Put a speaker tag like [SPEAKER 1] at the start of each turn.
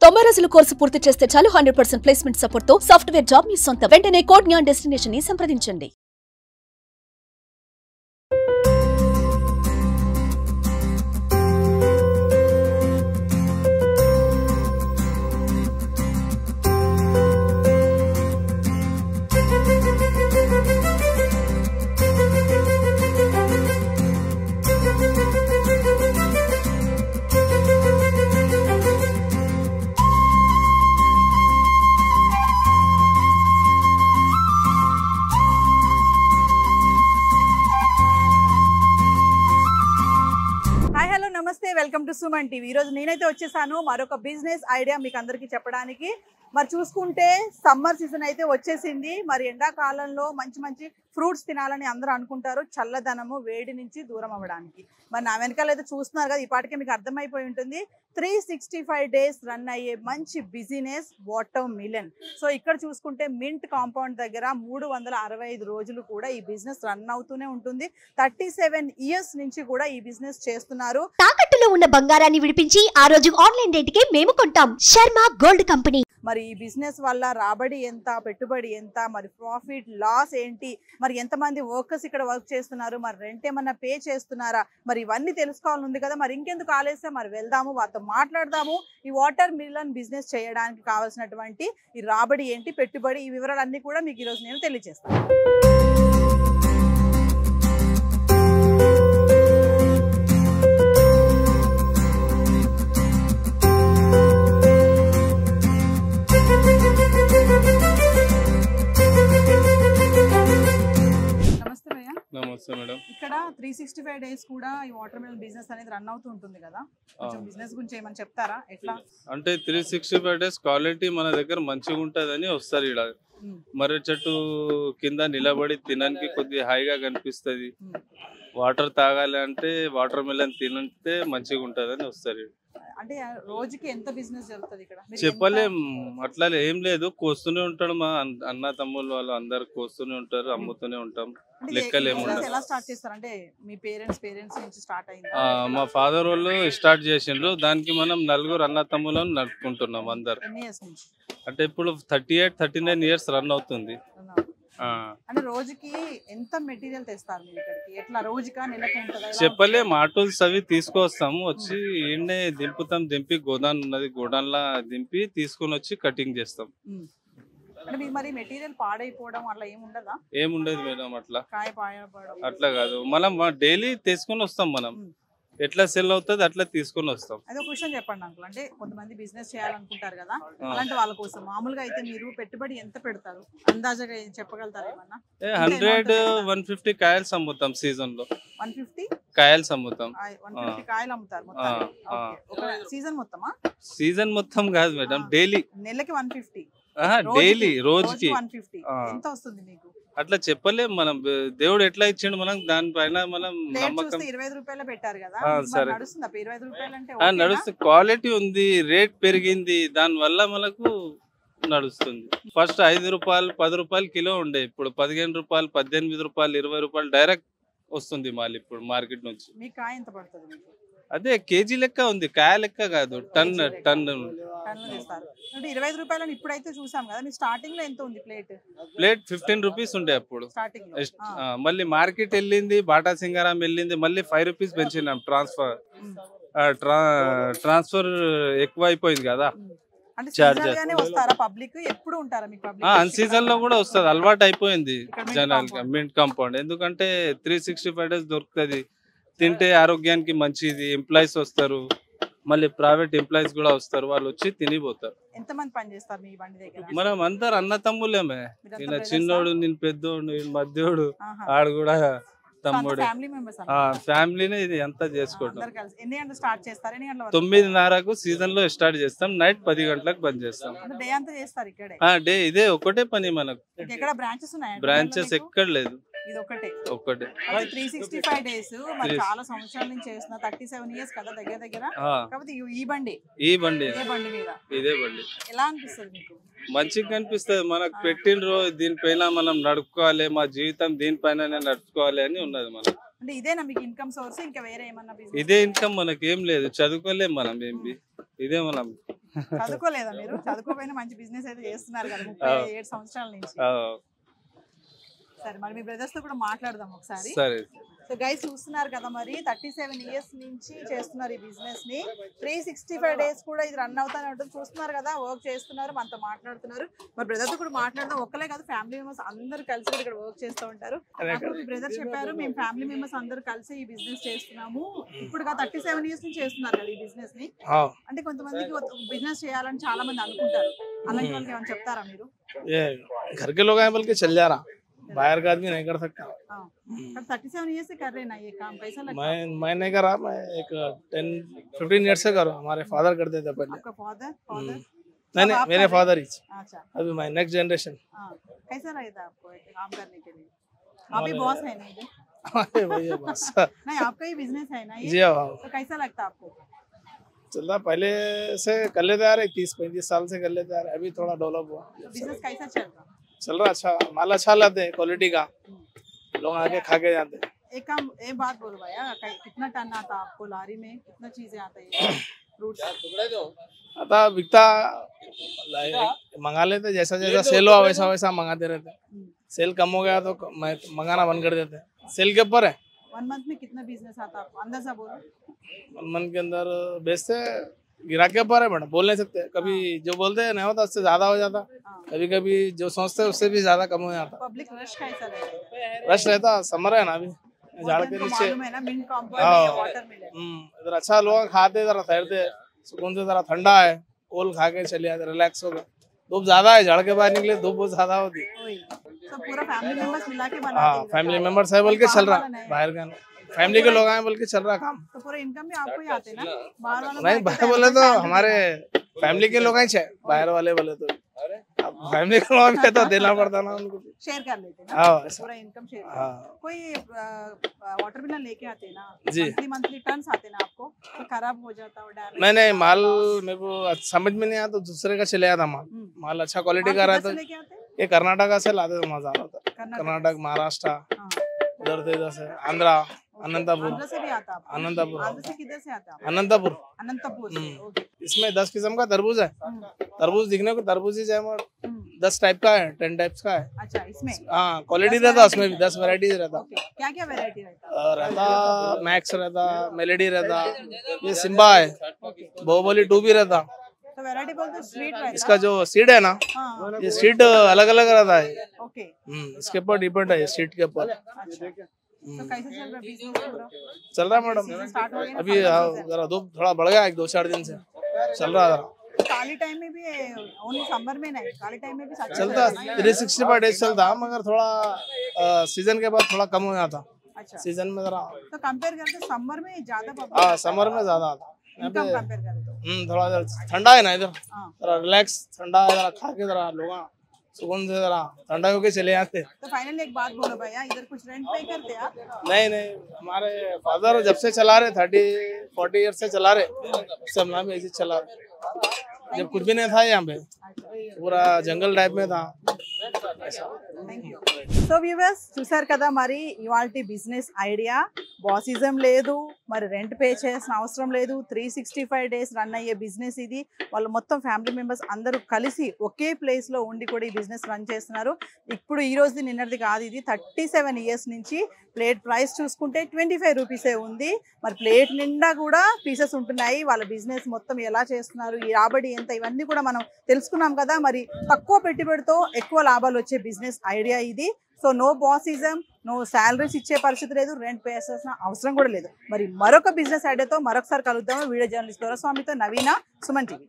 [SPEAKER 1] 90 రోజుల కోర్సు పూర్తి చేస్తే చాలు 100% ప్లేస్మెంట్ సపోర్ట్ తో సాఫ్ట్వేర్ జాబ్ మీ సొంతం. వెంటనే కోడ్ జ్ఞాన్ డెస్టినేషన్ ని సంప్రదించండి.
[SPEAKER 2] నమస్తే, వెల్కమ్ టు సుమన్ టీవీ. ఈరోజు నేనైతే వచ్చేసాను మరొక బిజినెస్ ఐడియా మీకు అందరికీ చెప్పడానికి. మరి చూసుకుంటే సమ్మర్ సీజన్ అయితే వచ్చేసింది. మరి ఎండాకాలంలో మంచి మంచి ఫ్రూట్స్ తినాలని అందరూ అనుకుంటారు, చల్లదనము వేడి నుంచి దూరం అవ్వడానికి. మరి నా వెనకాల అయితే చూస్తున్నారు కదా, ఈ పాటికే మీకు అర్థమైపోయి ఉంటుంది. 365 డేస్ రన్ అయ్యే మంచి బిజినెస్ వాటర్ మిలన్. సో ఇక్కడ చూసుకుంటే మింట్ కాంపౌండ్ దగ్గర 365 రోజులు కూడా ఈ బిజినెస్ రన్ అవుతూనే ఉంటుంది. 37 ఇయర్స్ నుంచి కూడా ఈ బిజినెస్ చేస్తున్నారు.
[SPEAKER 3] తాకట్టులో ఉన్న బంగారాన్ని విడిపించి ఆ రోజు ఆన్లైన్ రేటుకే మేము కొంటాం. Sharma gold company.
[SPEAKER 2] మరి ఈ బిజినెస్ వల్ల రాబడి ఎంత, పెట్టుబడి ఎంత, మరి ప్రాఫిట్ లాస్ ఏంటి, మరి ఎంతమంది వర్కర్స్ ఇక్కడ వర్క్ చేస్తున్నారు, మరి రెంట్ ఏమన్నా పే చేస్తున్నారా, మరి ఇవన్నీ తెలుసుకోవాలని ఉంది కదా. మరి ఇంకెందుకు ఆలస్యం, మరి వెళ్దాము, వారితో మాట్లాడదాము. ఈ వాటర్ మిలన్ బిజినెస్ చేయడానికి కావాల్సినటువంటి ఈ రాబడి ఏంటి, పెట్టుబడి, ఈ వివరాలన్నీ కూడా మీకు ఈరోజు నేను తెలియజేస్తాను.
[SPEAKER 4] నమస్తే మేడం.
[SPEAKER 2] ఇక్కడ 365 డేస్ కూడా ఈ వాటర్ మిలన్ బిజినెస్ అనేది రన్ అవుతూ ఉంటుంది కదా. కొంచెం బిజినెస్ గురించి ఏమని చెప్తారా? ఎట్లా
[SPEAKER 4] అంటే 365 డేస్ క్వాలిటీ మన దగ్గర మంచిగా ఉంటుందని వస్తారు. ఇక్కడ మర్రి చెట్టు కింద నిలబడి తినడానికి కొద్దిగా హాయిగా కనిపిస్తుంది. వాటర్ తాగాలి అంటే వాటర్ మిలన్ తినంటే మంచిగా ఉంటుందని వస్తారు.
[SPEAKER 2] అంటే రోజుకి ఎంత బిజినెస్ జరుగుతుంది ఇక్కడ?
[SPEAKER 4] చెప్పలేం, అట్లా ఏం లేదు. కోస్తూనే ఉంటాడు, మా అన్న తమ్ముళ్ళు వాళ్ళు అందరు కోస్తూనే ఉంటారు, అమ్ముతూనే ఉంటాం. లెక్కలు ఏముండదు.
[SPEAKER 2] ఎలా స్టార్ట్ చేస్తారు? అంటే మీ పేరెంట్స్ నుంచి స్టార్ట్ అయింది?
[SPEAKER 4] మా ఫాదర్ వాళ్ళు స్టార్ట్ చేసిండ్రు. దానికి మనం నలుగురు అన్న తమ్ములను నడుపుకుంటున్నాం అందరు. అంటే ఇప్పుడు 38-39 ఇయర్స్ రన్ అవుతుంది.
[SPEAKER 2] అంటే రోజుకి ఎంత మెటీరియల్ తెస్తారు మీరు ఇక్కడికి? ఎట్లా రోజుకా నెలకు ఉంటుందా?
[SPEAKER 4] చెప్పలేం. ఆటోస్ అవి తీసుకొస్తాము, వచ్చి ఈయనే దింపుతాం. దింపి గోదాన్ ఉన్నది, గోడాన్లా దింపి తీసుకొని వచ్చి కటింగ్ చేస్తాం.
[SPEAKER 2] అంటే మీకు మరి మెటీరియల్ పాడైపోవడం అట్లా ఏముండదా?
[SPEAKER 4] ఏముండదు మేడం, అట్లా
[SPEAKER 2] కాయ పాడైపోవడం
[SPEAKER 4] అట్లా కాదు. మనం డైలీ తీసుకొని వస్తాం. మనం ఎట్లా సెల్ అవుతుంది అట్లా తీసుకొని వస్తాం.
[SPEAKER 2] అదే క్వశ్చన్ చెప్పండి అంకుల్. అంటే కొంతమంది బిజినెస్ చేయాలనుకుంటారు కదా, అలాంటి వాళ్ళ కోసం మామూలుగా అయితే మీరు పెట్టుబడి ఎంత పెడతారు? అందాజగా చెప్పగలుగుతారా ఏమన్నా?
[SPEAKER 4] 100-150 కాయల్స్ అమ్ముతాం సీజన్ లో.
[SPEAKER 2] 150
[SPEAKER 4] కాయల్స్ అమ్ముతాం.
[SPEAKER 2] 150 కాయలు అమ్ముతారు మొత్తం సీజన్ మొత్తమా?
[SPEAKER 4] సీజన్ మొత్తం కాదు మేడం, డైలీ.
[SPEAKER 2] నెలకి 150?
[SPEAKER 4] డైలీ రోజుకి
[SPEAKER 2] 150. ఎంత వస్తుంది మీకు?
[SPEAKER 4] అట్లా చెప్పలేం. మనం దేవుడు ఎట్లా ఇచ్చిండు, మనం దానిపైన మనం నమ్మకం.
[SPEAKER 2] 25 రూపాయలు పెట్టారు కదా,
[SPEAKER 4] సరే
[SPEAKER 2] నడుస్తుందా? 25 రూపాయలు అంటే
[SPEAKER 4] నడుస్తుంది. క్వాలిటీ ఉంది, రేట్ పెరిగింది, దాని వల్ల మనకు నడుస్తుంది. ఫస్ట్ 5 రూపాయలు 10 రూపాయలు కిలో ఉండే, ఇప్పుడు 15 రూపాయలు 18 రూపాయలు 20 రూపాయలు డైరెక్ట్ వస్తుంది మాల్ ఇప్పుడు మార్కెట్ నుంచి.
[SPEAKER 2] మీ కాయ ఎంత పడుతుంది మీకు?
[SPEAKER 4] అదే కేజీ లెక్క ఉంది, కాయ లెక్క కాదు, టన్
[SPEAKER 2] టన్ను తీస్తారు. అంటే 25 రూపాయలని ఇప్పుడైతే చూసాం కదా. మీ స్టార్టింగ్ లో ఎంత ఉంది ప్లేట్?
[SPEAKER 4] ప్లేట్ 15 రూపీస్ ఉండే అప్పుడు
[SPEAKER 2] స్టార్టింగ్ లో.
[SPEAKER 4] మళ్ళీ మార్కెట్ వెళ్ళింది, బాటా సింగారాం వెళ్ళింది, మళ్ళీ 5 రూపీస్ పెంచినాం. ట్రాన్స్ఫర్ ఎక్కువ అయిపోయింది కదా.
[SPEAKER 2] అంటే సీజనల్ గానే వస్తారా పబ్లిక్? ఎప్పుడు ఉంటారా మీకు పబ్లిక్?
[SPEAKER 4] అన్ సీజన్ లో కూడా వస్తుంది, అలవాటు అయిపోయింది జనాలకి మింట్ కాంపౌండ్. ఎందుకంటే 365 డేస్ దొరుకుతుంది, తింటే ఆరోగ్యానికి మంచిది. ఎంప్లాయీస్ వస్తారు, మళ్ళీ ప్రైవేట్ ఎంప్లాయీస్ కూడా వస్తారు, వాళ్ళు వచ్చి తినిపోతారు.
[SPEAKER 2] ఎంతమంది పని చేస్తారు మీ బండి దగ్గర?
[SPEAKER 4] మనం అందరు అన్న తమ్ముళ్ళమే. ఇలా చిన్నోడు, నేను పెద్దోడు, నేను మధ్యోడు, ఆడు కూడా తమ్ముడు, ఫ్యామిలీనే ఇది అంతా చేసుకోవటం. 9:30కు సీజన్ లో స్టార్ట్ చేస్తాం, నైట్ 10 గంటలకు బంద్ చేస్తాం. డే ఇదే ఒకటే పని మనకు. బ్రాంచెస్ ఎక్కడ లేదు, ఒక్కటే.
[SPEAKER 2] 365 డేస్ చాలా సంవత్సరాల నుంచి చేస్తున్నా, 37 ఇయర్స్ కదా దగ్గర దగ్గర. కాబట్టి ఈ బండి మీద
[SPEAKER 4] ఇదే బండి
[SPEAKER 2] ఎలా అనిపిస్తుంది మీకు?
[SPEAKER 4] మంచిగా కనిపిస్తుంది. మనకు పెట్టిన రోజు దీనిపైన మనం నడుపుకోవాలి, మా జీవితం దీనిపైన నడుపుకోవాలి అని ఉన్నది మనకు.
[SPEAKER 2] అంటే ఇదేనా మీకు ఇన్కమ్ సోర్స్, ఇంకా వేరే ఏమన్నా బిజినెస్?
[SPEAKER 4] ఇదే ఇన్కమ్, మనకేం లేదు, చదువుకోలేం మనం ఏంటి, ఇదే మనం.
[SPEAKER 2] చదువుకోలేదా మీరు? చదువుకోపోయినా మంచి బిజినెస్ అయితే చేస్తున్నారు కదా 37 సంవత్సరాల నుంచి. సరే, మరి మీ బ్రదర్స్ తో కూడా మాట్లాడదాం ఒకసారి.
[SPEAKER 4] సరే.
[SPEAKER 2] సో గైస్ చూస్తున్నారు కదా, మరి 37 ఇయర్స్ నుంచి చేస్తున్నారు ఈ బిజినెస్ ని. 365 డేస్ కూడా ఇది రన్ అవుతానే ఉంటుంది. చూస్తున్నారు కదా, వర్క్ చేస్తున్నారు, మనతో మాట్లాడుతున్నారు. మరి బ్రదర్ తో కూడా మాట్లాడదాం. ఒక్కలే కాదు, ఫ్యామిలీ మెంబర్స్ అందరూ కలిసి ఇక్కడ వర్క్ చేస్తూ ఉంటారు. నాకు మీ బ్రదర్ చెప్పారు, మేము ఫ్యామిలీ మెంబర్స్ అందరూ కలిసి ఈ బిజినెస్ చేస్తున్నాము. ఇప్పుడు 37 ఇయర్స్ నుంచి చేస్తున్నారు కదా ఈ బిజినెస్ ని. అంటే కొంతమందికి బిజినెస్ చేయాలని చాలా మంది అనుకుంటారు, అలాంటి వాళ్ళకి ఏమైనా చెప్తారా మీరు?
[SPEAKER 5] घर के लोग हैं बल्कि चल जा रहा, बाहर का आदमी नहीं कर सकता।
[SPEAKER 2] 37 ईयर से कर रहे हैं ना ये काम, कैसा लगता है?
[SPEAKER 5] मैं नहीं कर रहा, मैं एक 10-15 ईयर से कर रहा हूँ। हमारे फादर करते थे पहले।
[SPEAKER 2] आपका फादर?
[SPEAKER 5] नहीं, मेरे फादर ही।
[SPEAKER 2] अच्छा,
[SPEAKER 5] अभी मैं नेक्स्ट जनरेशन।
[SPEAKER 2] कैसा लगता है आपको काम करने के लिए? आप ही बॉस है नहीं?
[SPEAKER 5] भैया बस
[SPEAKER 2] नहीं, आपका ही बिजनेस है ना ये?
[SPEAKER 5] जी हाँ।
[SPEAKER 2] तो कैसा लगता है आपको?
[SPEAKER 5] चल रहा, पहले से कर लेते आ रहे, 30-35 साल से कर लेते आ रहे, अभी थोड़ा डेवलप हुआ।
[SPEAKER 2] तो बिजनेस कैसा चल रहा?
[SPEAKER 5] चल रहा अच्छा, माल अच्छा लाते हैं, क्वालिटी का, लोग आके खा के जाते हैं।
[SPEAKER 2] एक बात बोलो भैया, कितना टन आता है आपको लारी में, कितना चीजें आता है फ्रूट्स?
[SPEAKER 5] आता बिकता मंगा लेते, जैसा जैसा सेल हुआ वैसा वैसा मंगाते रहते। सेल कम हो गया तो मंगाना बंद कर देते, सेल के ऊपर है।
[SPEAKER 2] 1 मंथ में कितना बिजनेस आता है आपको, अंदाजा बोलो?
[SPEAKER 5] 1 मंथ के अंदर बेचते, गिराक के ऊपर है मैडम, बोल नहीं सकते। कभी जो बोलते हैं नहीं होता, उससे ज्यादा हो जाता, कभी कभी जो सोचते हैं उससे भी ज्यादा कम हो जाता।
[SPEAKER 2] पब्लिक रश कैसा रहता है?
[SPEAKER 5] रश रहता, समर है ना अभी, झाड़ के नीचे।
[SPEAKER 2] मालूम है ना, मिंट कॉम्पाउंड वाटर मिले।
[SPEAKER 5] इधर अच्छा लोग खाते, जरा ठहरते, सुकून से, जरा ठंडा है, कोल खा के चले जाते, रिलैक्स हो गए। धूप ज्यादा है, झाड़ के बाहर निकले धूप बहुत ज्यादा होती है।
[SPEAKER 2] तो पूरा फैमिली मेंबर्स मिला के बनाते
[SPEAKER 5] हाँ,
[SPEAKER 2] हैं?
[SPEAKER 5] फैमिली मेंबर्स है बोल के चल रहा, बाहर का फैमिली के लोग आए बोल के चल रहा काम।
[SPEAKER 2] तो पूरा इनकम भी आपको ही आते ना? बाहर वाला
[SPEAKER 5] नहीं, बाहर बोले तो हमारे फैमिली के लोग ही है, बाहर वाले बोले तो फैमिली के लोग है तो देना पड़ता ना उनको,
[SPEAKER 2] शेयर कर लेते हैं
[SPEAKER 5] हाँ,
[SPEAKER 2] पूरा इनकम शेयर।
[SPEAKER 5] हाँ।
[SPEAKER 2] कोई वाटरमेलन लेके आते हैं ना
[SPEAKER 5] जी,
[SPEAKER 2] मंथली टन्स आते ना आपको, तो खराब हो जाता है डैमेज?
[SPEAKER 5] नहीं, माल मेरे को समझ में नहीं आया तो दूसरे का चले आता माल अच्छा क्वालिटी का रहा तो ये कर्नाटका से लाते थे, मजा आता था। कर्नाटक, महाराष्ट्र, उधर से, इधर से आंध्रा, अनंतपुर।
[SPEAKER 2] आंध्र से भी आता है?
[SPEAKER 5] अनंतपुर।
[SPEAKER 2] आंध्र से किधर से आता है?
[SPEAKER 5] अनंतपुर।
[SPEAKER 2] अनंतपुर से, ओके।
[SPEAKER 5] इसमें 10 किस्म का तरबूज है। तरबूज दिखने को तरबूज ही है, 10 टाइप का है, 10 टाइप्स का है।
[SPEAKER 2] अच्छा, इसमें
[SPEAKER 5] हाँ, क्वालिटी रहता उसमें भी 10 वैरायटीज रहता।
[SPEAKER 2] क्या क्या वैरायटी रहता?
[SPEAKER 5] रहता मैक्स रहता, मेलेडी रहता, ये सिम्बा है, बाहुबली 2 भी रहता।
[SPEAKER 2] तो वैरायटी बोलते स्वीट रहता?
[SPEAKER 5] इसका जो सीड है ना, ये सीड अलग अलग रहता है।
[SPEAKER 2] ओके,
[SPEAKER 5] इसके ऊपर डिपेंड है, सीड के ऊपर।
[SPEAKER 2] तो कैसे चल रहा है बिजनेस पूरा?
[SPEAKER 5] चल रहा है मैडम,
[SPEAKER 2] स्टार्ट हो गया ना?
[SPEAKER 5] अभी जरा धूप थोड़ा बढ़ गया, 1-2-4 दिन से चल रहा जरा।
[SPEAKER 2] काली टाइम में भी, ओनली समर में नहीं, काली टाइम में भी अच्छा
[SPEAKER 5] चलता 365 डेज चलता, मगर थोड़ा सीजन के बाद थोड़ा कम हो जाता।
[SPEAKER 2] अच्छा,
[SPEAKER 5] सीजन में जरा,
[SPEAKER 2] तो कंपेयर करके समर में ज्यादा
[SPEAKER 5] हाँ, समर में ज्यादा आता।
[SPEAKER 2] इनकम कंपेयर करें तो
[SPEAKER 5] थोड़ा ठंडा है ना इधर,
[SPEAKER 2] हाँ।
[SPEAKER 5] जरा रिलैक्स, ठंडा है, जरा खा के जरा लोग सुकून से जरा ठंडा होके चले जाते।
[SPEAKER 2] तो फाइनली एक बात बोलो भैया, इधर कुछ रेंट पे करते आप?
[SPEAKER 5] नहीं, हमारे फादर जब से चला रहे 30-40 ईयर से चला रहे, शिमला में ऐसे चला रहे, जब कुछ भी नहीं था यहाँ पे, पूरा जंगल टाइप में था।
[SPEAKER 2] సో వ్యూవర్స్ చూసారు కదా, మరి ఇవాల్టి బిజినెస్ ఐడియా, బాసిజం లేదు, మరి రెంట్ పే చేయాల్సిన అవసరం లేదు, 365 డేస్ రన్ అయ్యే బిజినెస్ ఇది. వాళ్ళు మొత్తం ఫ్యామిలీ మెంబర్స్ అందరూ కలిసి ఒకే ప్లేస్లో ఉండి కూడా ఈ బిజినెస్ రన్ చేస్తున్నారు. ఇప్పుడు ఈ రోజుది నిన్నటిది కాదు, ఇది 37 ఇయర్స్ నుంచి. ప్లేట్ ప్రైస్ చూసుకుంటే 25 రూపీసే ఉంది. మరి ప్లేట్ నిండా కూడా పీసెస్ ఉంటున్నాయి. వాళ్ళ బిజినెస్ మొత్తం ఎలా చేస్తున్నారు, ఈ రాబడి ఎంత, ఇవన్నీ కూడా మనం తెలుసుకున్నాం కదా. మరి తక్కువ పెట్టుబడితో ఎక్కువ లాభాలు వచ్చే బిజినెస్ ఐడియా ఇది. సో నో బాసిజం, నో శాలరీస్ ఇచ్చే పరిస్థితి లేదు, రెంట్ పే చేయాల్సిన అవసరం కూడా లేదు. మరి మరొక బిజినెస్ ఐడియాతో మరొకసారి కలుద్దాము. వీడియో జర్నలిస్ట్ దొరస్వామితో నవీన, సుమన్ టీవీ.